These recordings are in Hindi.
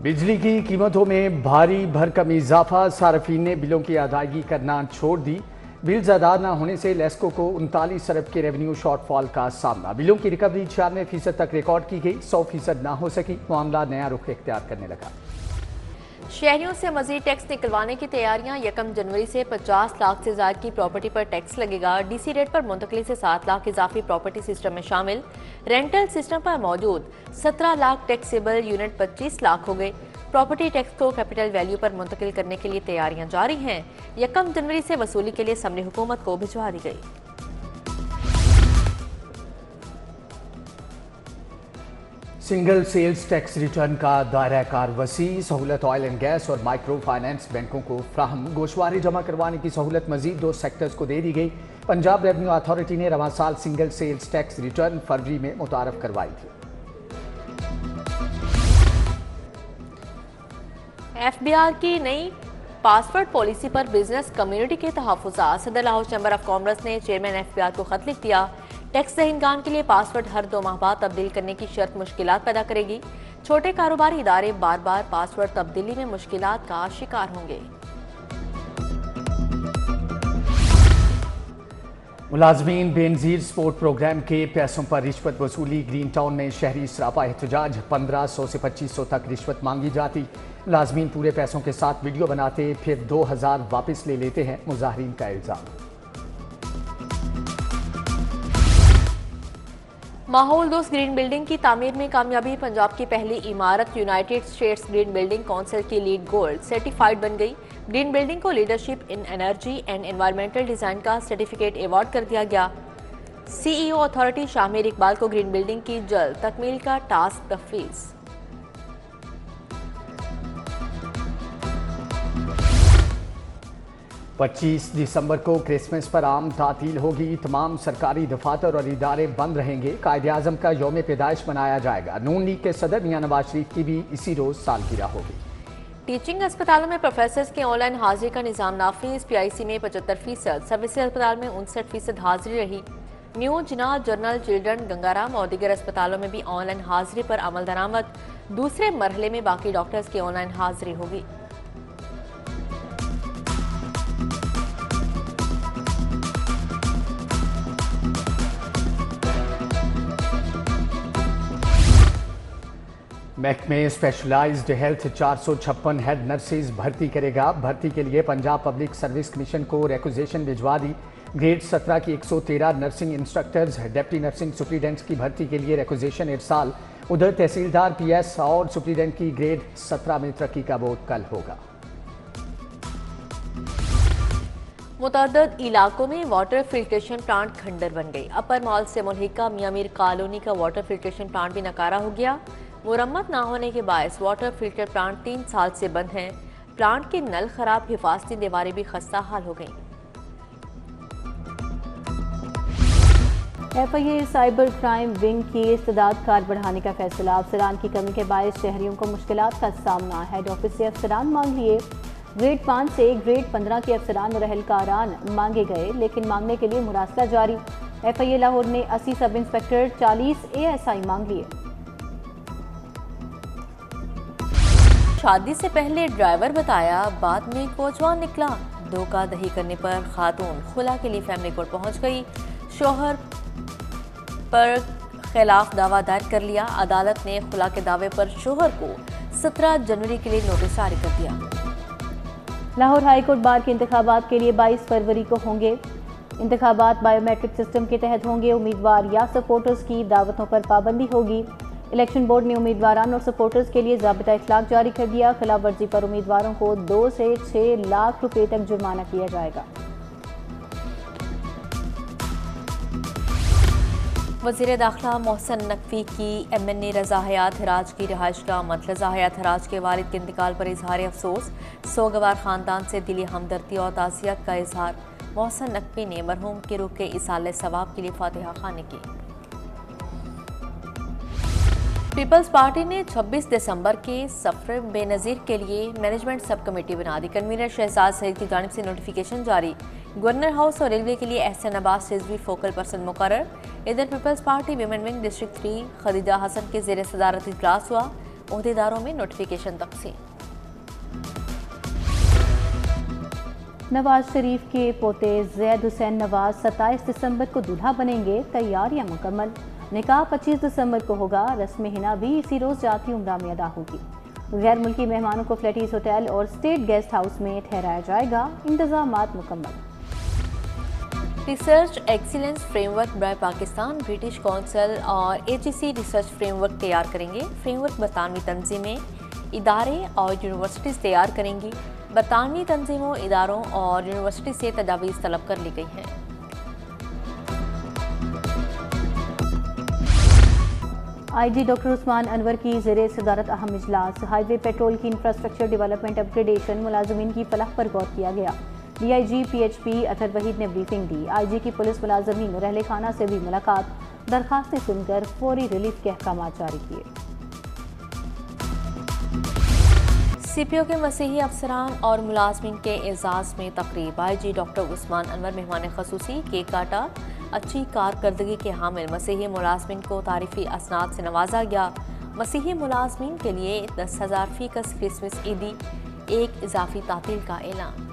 बिजली की कीमतों में भारी भरकम इजाफा, सार्फिन ने बिलों की अदायगी करना छोड़ दी। बिल्स अदा न होने से लेस्को को 39 अरब के रेवेन्यू शॉर्टफॉल का सामना। बिलों की रिकवरी 96% तक रिकॉर्ड की गई, 100% ना हो सकी। मामला नया रुख इख्तियार करने लगा। शहरियों से मजीद टैक्स निकलवाने की तैयारियां। 1 जनवरी से 50 लाख से ज्यादा की प्रॉपर्टी पर टैक्स लगेगा। डीसी रेट पर मुंतकली से 7 लाख इजाफी प्रॉपर्टी सिस्टम में शामिल। रेंटल सिस्टम पर मौजूद 17 लाख टैक्सेबल यूनिट 25 लाख हो गए। प्रॉपर्टी टैक्स को कैपिटल वैल्यू पर मुंतकिल करने के लिए तैयारियां जारी हैं। 1 जनवरी से वसूली के लिए समरी हुकूमत को भिजवा दी गई। सिंगल सेल्स टैक्स रिटर्न का दायरा कार वसी, सहूलत ऑयल एंड गैस और माइक्रो फाइनेंस बैंकों को फ्राहम। गोशवारी जमा करवाने की सहूलत मजीद 2 सेक्टर्स को दे दी गई। पंजाब रेवेन्यू अथॉरिटी ने रवां साल सिंगल सेल्स टैक्स रिटर्न फरवरी में मुतारफ करवाई थी। FBR की नई पासवर्ड पॉलिसी पर बिजनेस कम्युनिटी के तहफ़्फ़ुज़ात। सदर लाहौर चैम्बर ऑफ कॉमर्स ने चेयरमैन FBR को खत लिख दिया। टैक्स दहिंदगान के लिए पासवर्ड हर 2 माह बाद तब्दील करने की शर्त मुश्किलात पैदा करेगी। छोटे कारोबारी इदारे बार बार पासवर्ड तब्दीली में मुश्किलात का शिकार होंगे। मुलाजमीन बेनजीर स्पोर्ट प्रोग्राम के पैसों पर रिश्वत वसूली। ग्रीन टाउन में शहरी सरापा एहतजाज। 1500 से 2500 तक रिश्वत मांगी जाती। मुलाजमीन पूरे पैसों के साथ वीडियो बनाते, फिर 2000 वापस ले लेते हैं, मुजाहरीन का इल्जाम। माहौल दोस्त ग्रीन बिल्डिंग की तामीर में कामयाबी। पंजाब की पहली इमारत United states green building council की लीड गोल्ड सर्टिफाइड बन गई। ग्रीन बिल्डिंग को leadership in energy and environmental design का सर्टिफिकेट अवार्ड कर दिया गया। CEO अथॉरिटी शामिर इकबाल को ग्रीन बिल्डिंग की जल्द तकमील का टास्क तफवीज़। पच्चीस दिसंबर को क्रिसमस पर आम तातील होगी। तमाम सरकारी दफातर और इदारे बंद रहेंगे। कायदे-आज़म का यौम पैदाइश मनाया जाएगा। नून लीग के सदर मियां नवाज शरीफ की भी इसी रोज सालगिरह होगी। टीचिंग अस्पतालों में प्रोफेसर्स के ऑनलाइन हाजिरी का निज़ाम नाफिज। PIC में 75%, सर्विस अस्पताल में 59% हाजिरी रही। New Jinnah general children Gangaram और दीगर अस्पतालों में भी ऑनलाइन हाजिरी पर अमल दरामद। दूसरे मरहले में बाकी डॉक्टर्स की ऑनलाइन हाजिरी होगी। महकमे स्पेशलाइज्ड हेल्थ 456 हेड नर्सेज भर्ती करेगा। भर्ती के लिए पंजाब पब्लिक सर्विस कमीशन को रिक्वेजिशन भिजवा दी। ग्रेड 17 की 113 नर्सिंग इंस्ट्रक्टर्स, डिप्टी नर्सिंग सुप्रीडेंट्स की भर्ती के लिए रिक्वेजिशन इरसाल। उधर तहसीलदार PS और सुप्रीडेंट की ग्रेड 17 में तरक्की का वोट कल होगा। मुतअद्दिद इलाकों में वाटर फिल्ट्रेशन प्लांट खंडर बन गई। अपर मॉल से मुल्हिका मियां मीर कॉलोनी का वाटर फिल्ट्रेशन प्लांट भी नकारा हो गया। मुरम्मत ना होने के बायस वाटर फिल्टर प्लांट 3 साल से बंद हैं। प्लांट के नल खराब, हिफाजती दीवारें भी खस्ता हाल हो गईं। FIA साइबर क्राइम विंग की इस्तेदाद कार बढ़ाने का फैसला। अफसरान की कमी के बायस शहरियों को मुश्किलात का सामना। हेड ऑफिस से अफसरान मांग लिए। ग्रेड 5 से ग्रेड 15 के अफसरान और अहलकारान मांगे गए, लेकिन मांगने के लिए मुरासला जारी। FIA लाहौर ने 80 सब इंस्पेक्टर, 40 ASI मांग लिए। शादी से पहले ड्राइवर बताया, बाद में कोचवान निकला। धोखाधड़ी करने पर खातून खुला के लिए फैमिली कोर्ट पहुंच गई। शोहर पर खिलाफ दावा दायर कर लिया। अदालत ने खुला के दावे पर शोहर को 17 जनवरी के लिए नोटिस जारी कर दिया। लाहौर हाईकोर्ट बार के इंतखाबात के लिए 22 फरवरी को होंगे। इंतखाबात बायोमेट्रिक सिस्टम के तहत होंगे। उम्मीदवार या सपोर्टर्स की दावतों पर पाबंदी होगी। इलेक्शन बोर्ड ने उम्मीदवारान और सपोर्टर्स के लिए ज़ाबिता इखलाक जारी कर दिया। खिलाफ वर्जी पर उम्मीदवारों को 2 से 6 लाख रुपए तक जुर्माना किया जाएगा। वज़ीर दाखिला मोहसन नकवी की MNA रज़ा हयात हराज की रिहाइश का आमद। रज़ा हयात हराज के वालिद के इंतकाल पर इजहार अफसोस। सोगवार ख़ानदान से दिली हमदर्दी और ताज़ियत का इजहार। मोहसन नकवी ने मरहूम के रूह के इसाले सवाब के लिए फातिहा खानी की। पीपल्स पार्टी ने 26 दिसंबर के सफर बेनज़ीर के लिए मैनेजमेंट सब कमेटी बना दी। कन्वीनर शहजाद सईद की जानिब से नोटिफिकेशन जारी। गवर्नर हाउस और रेलवे के लिए एहसन अब्बास रिजवी फोकल पर्सन मुकर्रर। इधर Peoples Party women wing district 3 Khadija Hasan के ज़ेर सदारत इजलास हुआ। ओहदेदारों में नोटिफिकेशन तकसीम। नवाज शरीफ के पोते जैद हुसैन नवाज 27 दिसंबर को दूल्हा बनेंगे, तैयारियां मुकम्मल। निकाह 25 दिसंबर को होगा, रस्म हिना भी इसी रोज जाती उम्रा में अदा होगी। गैर मुल्की मेहमानों को फ्लैटीज होटल और स्टेट गेस्ट हाउस में ठहराया जाएगा, इंतजामात मुकम्मल। Research excellence framework by Pakistan British Council और AGC रिसर्च फ्रेमवर्क तैयार करेंगे। फ्रेमवर्क बरतानवी तंजीमें, इदारे और यूनिवर्सिटीज़ तैयार करेंगी। बरतानवी तंजीमों, इदारों और यूनिवर्सिटी से तजावीज़ तलब कर ली गई हैं। IG डॉक्टर उस्मान अनवर की ज़ेरे सदारत अहम इजलास। हाईवे पेट्रोल की इंफ्रास्ट्रक्चर डेवलपमेंट अपग्रेडेशन, मुलाजमीन की फलाह पर गौर किया गया। DIG PHP अतर वहीद ने ब्रीफिंग दी। IG की पुलिस मुलाजमीन और अहले खाना से भी मुलाकात, दरखास्तें सुनकर फौरी रिलीफ के अहकाम जारी किए। CPO के मसीही अफसरान और मुलाजमीन के एजाज़ में तकरीब। IG डॉक्टर उस्मान अनवर मेहमान खसूसी, केक काटा। अच्छी कारकर्दगी के हामिल मसीही मुलाजमीन को तारीफी असनाद से नवाजा गया। मसीही मुलाजमीन के लिए 10,000 फीकस क्रिसमस ईदी, एक इजाफी तातील का ऐलान।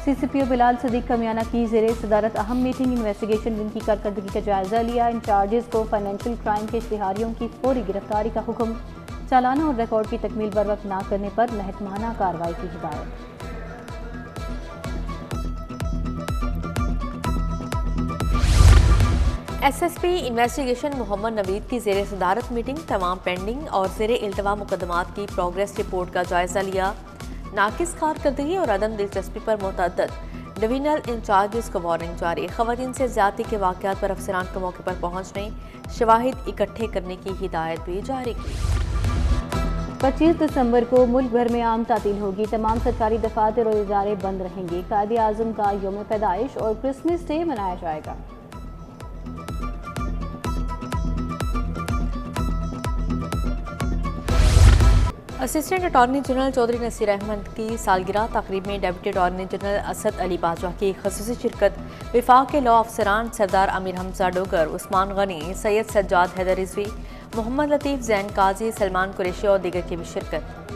CCPO बिलाल सदीक कमियाना की ज़ेरे सदारत अहम मीटिंग, इन्वेस्टिगेशन विंग की कारकर्दगी का जायजा लिया। इंचार्जेस को फाइनेंशियल क्राइम के इश्तिहारियों की फौरी गिरफ्तारी का हुक्म। चालाना और रिकॉर्ड की तकमील बर वक्त ना करने पर महकमाना कार्रवाई की हिदायत। SSP इन्वेस्टिगेशन मोहम्मद नवीद की ज़ेरे सदारत मीटिंग, तमाम पेंडिंग और ज़ेरे इल्तवा मुकदमात की प्रोग्रेस रिपोर्ट का जायजा लिया। नाकिस कारकर्दगी और अदम दिलचस्पी पर मुतअद्दिद डिवीजनल इंचार्जेस को वार्निंग जारी। खवातीन से ज्यादती के वाक़यात पर अफसरान को मौके पर पहुंचने, शवाहिद इकट्ठे करने की हिदायत भी जारी की। 25 दिसंबर को मुल्क भर में आम तातील होगी। तमाम सरकारी दफातर और इदारे बंद रहेंगे। कायदे आज़म का यौम पैदाइश और क्रिसमस डे मनाया जाएगा। Assistant attorney general Chaudhry Naseer Ahmad की सालगिरह तकरीब में deputy attorney general Asad Ali Bajwa की खसूसी शिरकत। विफाक के लॉ अफसरान सरदार अमीर हमजा डोगर, उस्मान गनी, सैयद सज्जाद हैदर रिजवी, मोहम्मद लतीफ़, जैन काजी, सलमान कुरैशी और दीगर की भी शिरकत।